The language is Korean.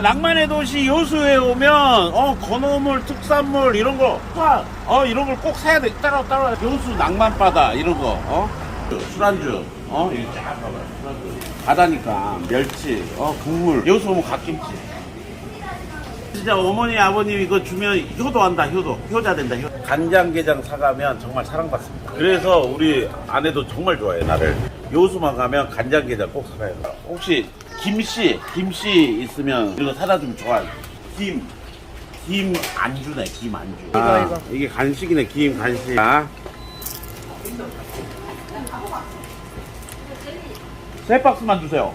낭만의 도시 여수에 오면 건어물, 특산물 이런 거 이런 걸 꼭 사야 돼. 따라 여수 낭만바다 이런 거 술안주 이거 쫙 봐봐. 술안주 바다니까 멸치 국물 여수 오면 갓김치. 진짜 어머니 아버님 이거 주면 효도한다. 효자 된다. 간장게장 사가면 정말 사랑받습니다. 그래서 우리 아내도 정말 좋아해 나를. 여수만 가면 간장게장 꼭 사가요. 혹시 김씨 있으면 이거 사다 주면 좋아요. 김 안주네. 김 안주. 이거 이게 간식이네. 김 간식. 세 박스만 주세요.